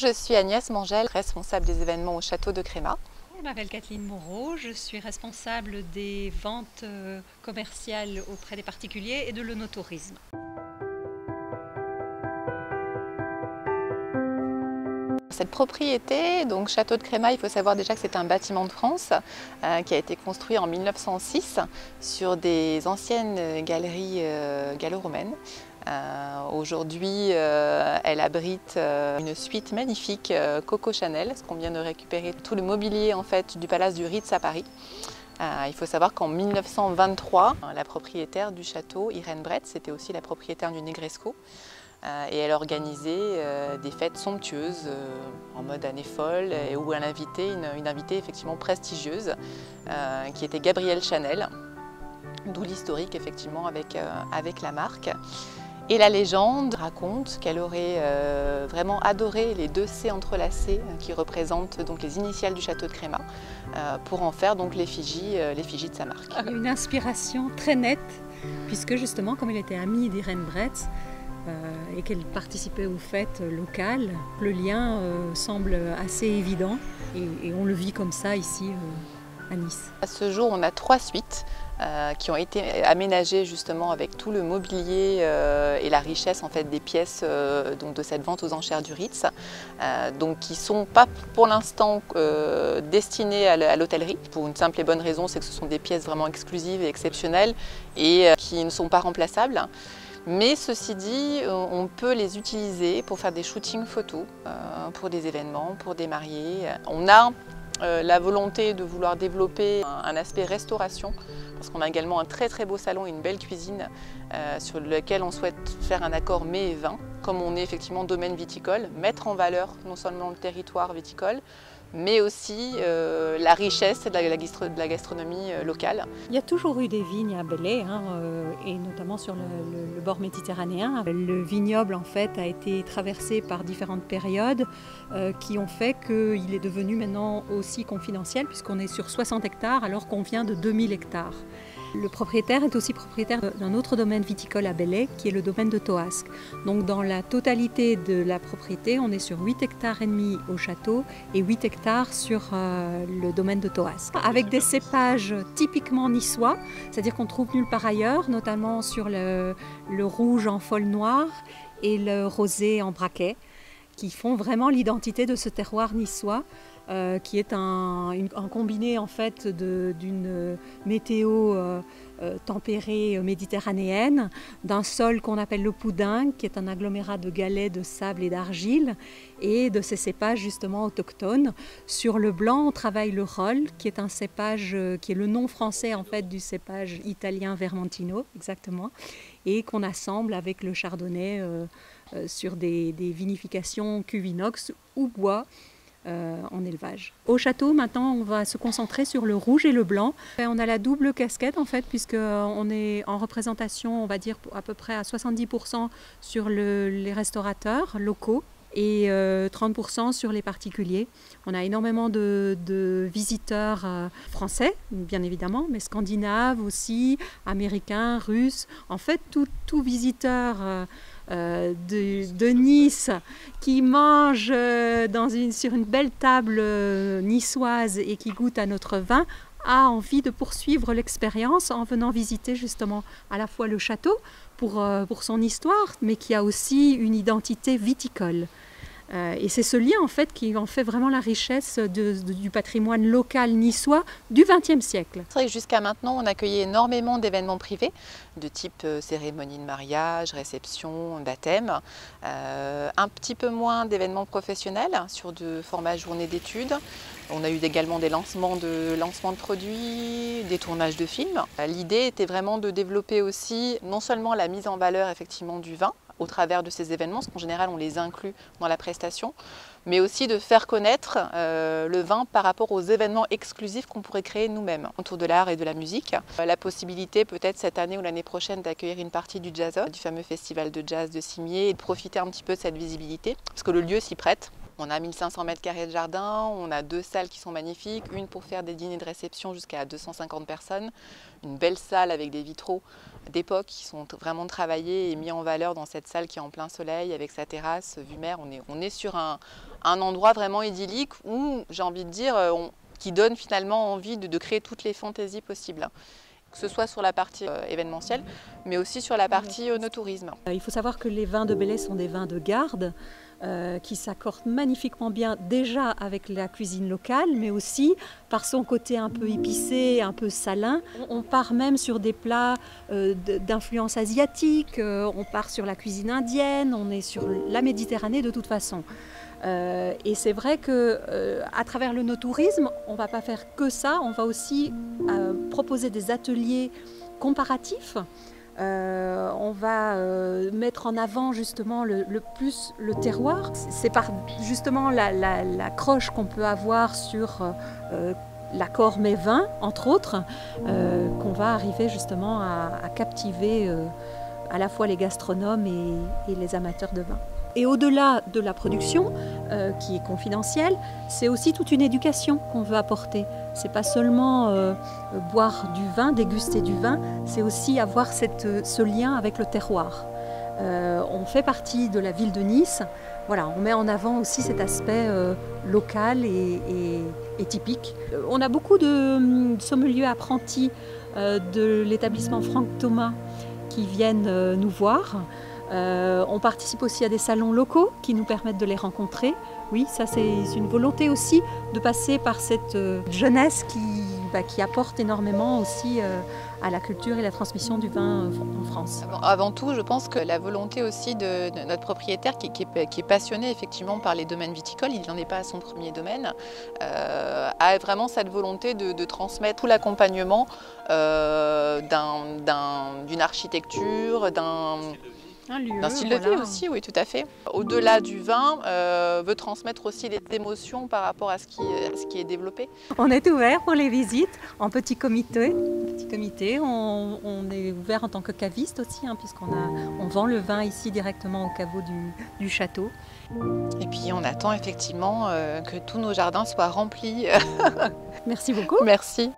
je suis Agnès Mangel, responsable des événements au château de Crémat. Je m'appelle Kathleen Moreau, je suis responsable des ventes commerciales auprès des particuliers et de l'œnotourisme. Cette propriété, donc Château de Crémat, il faut savoir déjà que c'est un bâtiment de France qui a été construit en 1906 sur des anciennes galeries gallo-romaines. Aujourd'hui, elle abrite une suite magnifique Coco Chanel, parce qu'on vient de récupérer tout le mobilier en fait, du palace du Ritz à Paris. Il faut savoir qu'en 1923, la propriétaire du château, Irène Bretz, c'était aussi la propriétaire du Negresco. Et elle organisait des fêtes somptueuses en mode année folle et où elle invitait une invitée effectivement prestigieuse qui était Gabrielle Chanel, d'où l'historique effectivement avec la marque. Et la légende raconte qu'elle aurait vraiment adoré les 2 C entrelacés qui représentent donc les initiales du château de Crémat pour en faire donc l'effigie de sa marque. Il y a une inspiration très nette puisque justement comme elle était amie d'Irène Bretz, et qu'elle participait aux fêtes locales, le lien semble assez évident et on le vit comme ça ici à Nice. À ce jour, on a 3 suites qui ont été aménagées justement avec tout le mobilier et la richesse en fait, des pièces donc de cette vente aux enchères du Ritz, donc qui ne sont pas pour l'instant destinées à l'hôtellerie, pour une simple et bonne raison, c'est que ce sont des pièces vraiment exclusives et exceptionnelles et qui ne sont pas remplaçables. Mais ceci dit, on peut les utiliser pour faire des shootings photos, pour des événements, pour des mariés. On a la volonté de vouloir développer un aspect restauration, parce qu'on a également un très très beau salon et une belle cuisine sur lequel on souhaite faire un accord mets et vin. Comme on est effectivement domaine viticole, mettre en valeur non seulement le territoire viticole, mais aussi la richesse de la gastronomie locale. Il y a toujours eu des vignes à Belley, et notamment sur le bord méditerranéen. Le vignoble en fait a été traversé par différentes périodes qui ont fait qu'il est devenu maintenant aussi confidentiel puisqu'on est sur 60 hectares alors qu'on vient de 2000 hectares. Le propriétaire est aussi propriétaire d'un autre domaine viticole à Belley qui est le domaine de Toasque. Donc dans la totalité de la propriété, on est sur 8 hectares et demi au château et 8 hectares sur le domaine de Toasque. Avec des cépages typiquement niçois, c'est-à-dire qu'on trouve nulle part ailleurs, notamment sur le rouge en folle noire et le rosé en braquet, qui font vraiment l'identité de ce terroir niçois. Qui est un combiné en fait d'une météo tempérée méditerranéenne, d'un sol qu'on appelle le Poudingue, qui est un agglomérat de galets, de sable et d'argile, et de ces cépages justement autochtones. Sur le blanc, on travaille le Rolle, qui est un cépage qui est le nom français en fait du cépage italien Vermentino, exactement, et qu'on assemble avec le chardonnay sur des vinifications cuve inox ou bois. En élevage. Au château, maintenant, on va se concentrer sur le rouge et le blanc. Et on a la double casquette, en fait, puisqu'on est en représentation, on va dire, à peu près à 70% sur les restaurateurs locaux et 30% sur les particuliers. On a énormément de visiteurs français, bien évidemment, mais scandinaves aussi, américains, russes. En fait, tout visiteur de Nice qui mange sur une belle table niçoise et qui goûte à notre vin a envie de poursuivre l'expérience en venant visiter justement à la fois le château pour son histoire, mais qui a aussi une identité viticole. Et c'est ce lien en fait qui en fait vraiment la richesse du patrimoine local niçois du XXe siècle. C'est vrai que jusqu'à maintenant on accueillait énormément d'événements privés de type cérémonie de mariage, réception, baptême, un petit peu moins d'événements professionnels sur de formats journée d'études. On a eu également des lancements de produits, des tournages de films. L'idée était vraiment de développer aussi non seulement la mise en valeur effectivement du vin, au travers de ces événements, parce qu'en général on les inclut dans la prestation, mais aussi de faire connaître le vin par rapport aux événements exclusifs qu'on pourrait créer nous-mêmes autour de l'art et de la musique. La possibilité peut-être cette année ou l'année prochaine d'accueillir une partie du Jazz, du fameux festival de jazz de Cimiez, et de profiter un petit peu de cette visibilité, parce que le lieu s'y prête. On a 1500 mètres carrés de jardin, on a 2 salles qui sont magnifiques, une pour faire des dîners de réception jusqu'à 250 personnes, une belle salle avec des vitraux d'époque qui sont vraiment travaillés et mis en valeur dans cette salle qui est en plein soleil avec sa terrasse, vue mer. On est sur un endroit vraiment idyllique où, j'ai envie de dire, qui donne finalement envie de créer toutes les fantaisies possibles. Que ce soit sur la partie événementielle, mais aussi sur la partie no-tourisme. Il faut savoir que les vins de Belley sont des vins de garde qui s'accordent magnifiquement bien déjà avec la cuisine locale, mais aussi par son côté un peu épicé, un peu salin. On part même sur des plats d'influence asiatique, on part sur la cuisine indienne, on est sur la Méditerranée de toute façon. Et c'est vrai qu'à travers le no-tourisme, on ne va pas faire que ça, on va aussi proposer des ateliers comparatifs. On va mettre en avant justement le plus le terroir. C'est par justement l'accroche qu'on peut avoir sur l'accord mets vin, entre autres, qu'on va arriver justement à captiver à la fois les gastronomes et les amateurs de vin. Et au-delà de la production, qui est confidentielle, c'est aussi toute une éducation qu'on veut apporter. C'est pas seulement boire du vin, déguster du vin, c'est aussi avoir ce lien avec le terroir. On fait partie de la ville de Nice, voilà, on met en avant aussi cet aspect local et typique. On a beaucoup de sommeliers apprentis de l'établissement Franck Thomas qui viennent nous voir. On participe aussi à des salons locaux qui nous permettent de les rencontrer. Oui, ça c'est une volonté aussi de passer par cette jeunesse qui apporte énormément aussi à la culture et la transmission du vin en France. Avant tout, je pense que la volonté aussi de notre propriétaire qui est passionné effectivement par les domaines viticoles, il n'en est pas à son premier domaine, a vraiment cette volonté de transmettre tout l'accompagnement d'une architecture, d'un style de vie aussi, oui, tout à fait. Au-delà du vin, veut transmettre aussi des émotions par rapport à ce qui est développé. On est ouvert pour les visites en petit comité. On est ouvert en tant que caviste aussi, puisqu'on vend le vin ici directement au caveau du château. Et puis on attend effectivement que tous nos jardins soient remplis. Merci beaucoup. Merci.